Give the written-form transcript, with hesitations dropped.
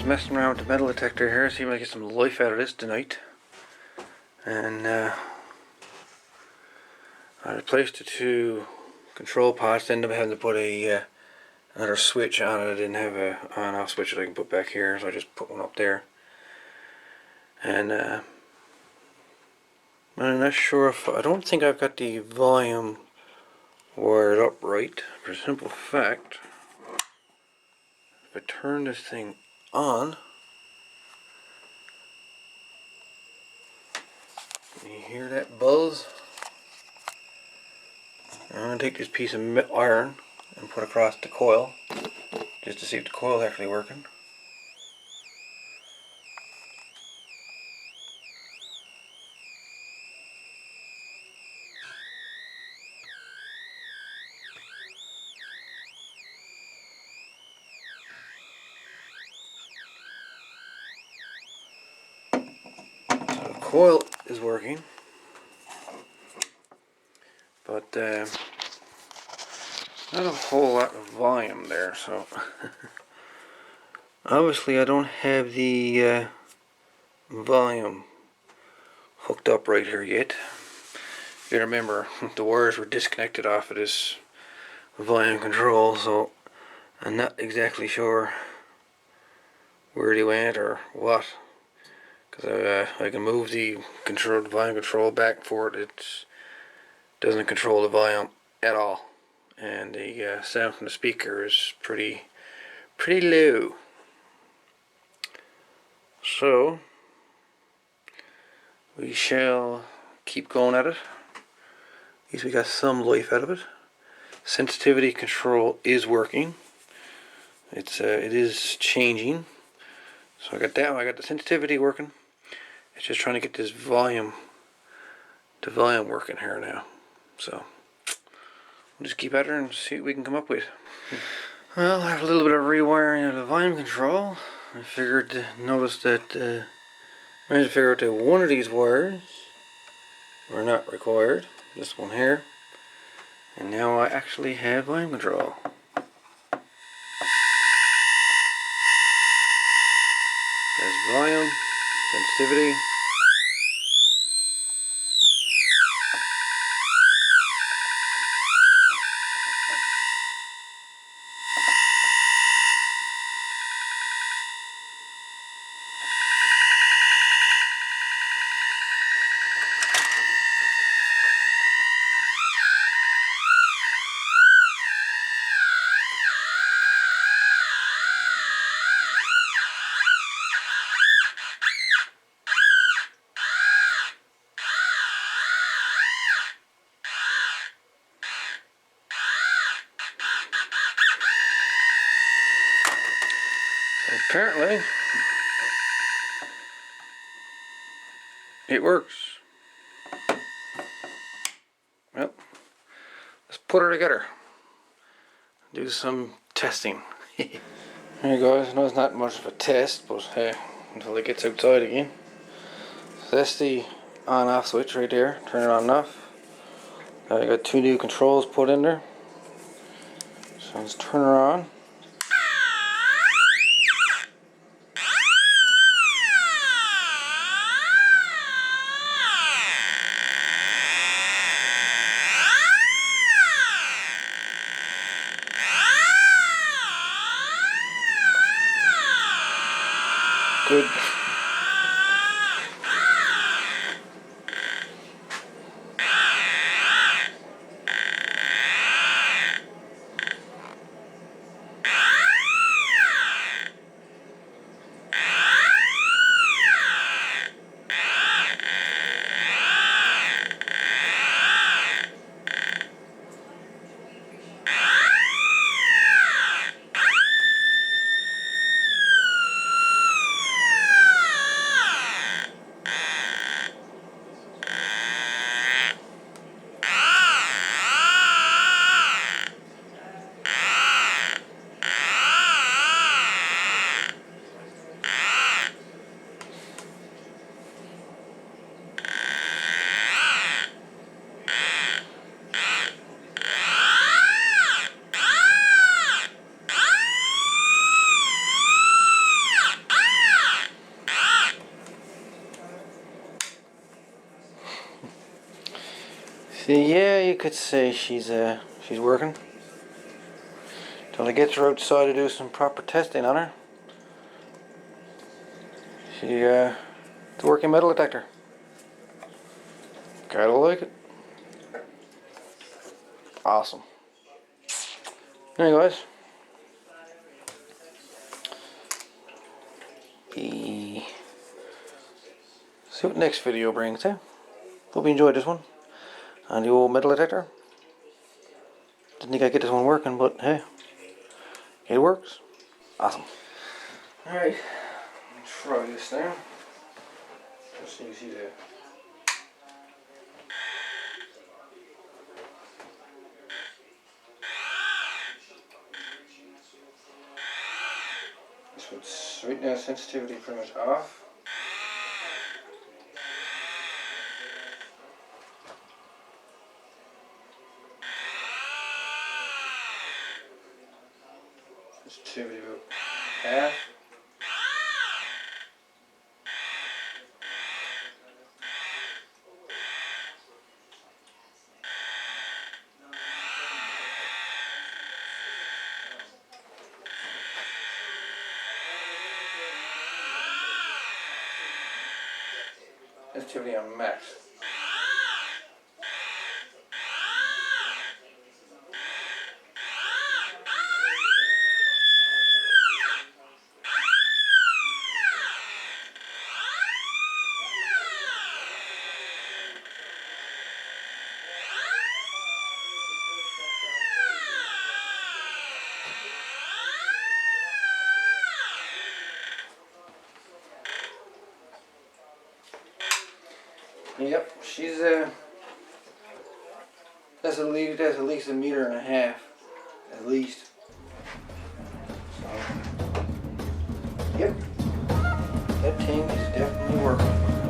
was messing around with the metal detector here, see if I get some life out of this tonight. And I replaced the two control pods. Ended up having to put another switch on it. I didn't have a on-off switch that I can put back here, so I just put one up there. And I'm not sure if I don't think I've got the volume wired up right. For a simple fact, if I turn this thing on, can you hear that buzz? I'm going to take this piece of iron and put it across the coil just to see if the coil is actually working. So the coil is working, but not a whole lot of volume there, so obviously I don't have the volume hooked up right here yet. You remember the wires were disconnected off of this volume control, so I'm not exactly sure where they went or what, because I can move the volume control back and forth. It doesn't control the volume at all, and the sound from the speaker is pretty low. So we shall keep going at it. At least we got some life out of it. Sensitivity control is working. It is changing. So I got that one. I got the sensitivity working. It's just trying to get this volume working here now. So we'll just keep at her and see what we can come up with. Well, after a little bit of rewiring of the volume control, I figured to notice that I managed to figure out that one of these wires were not required. This one here. And now I actually have volume control. There's volume, sensitivity. Apparently, it works. Well, let's put her together. Do some testing. Hey guys, I know it's not much of a test, but hey, until it gets outside again. So that's the on-off switch right there. Turn it on and off. I got two new controls put in there. So let's turn her on. Good. So yeah, you could say she's working. Till I get her outside to do some proper testing on her. It's a working metal detector. Gotta like it. Awesome. Anyways, see what the next video brings, eh? Hope you enjoyed this one. And the old metal detector. Didn't think I'd get this one working, but hey, it works. Awesome. Alright, try this now. Just so you can see the this one's right now sensitivity pretty much off. Sensitivity about half. Sensitivity on max. Yep, she's that's at least a meter and a half, at least. So, yep, that thing is definitely working.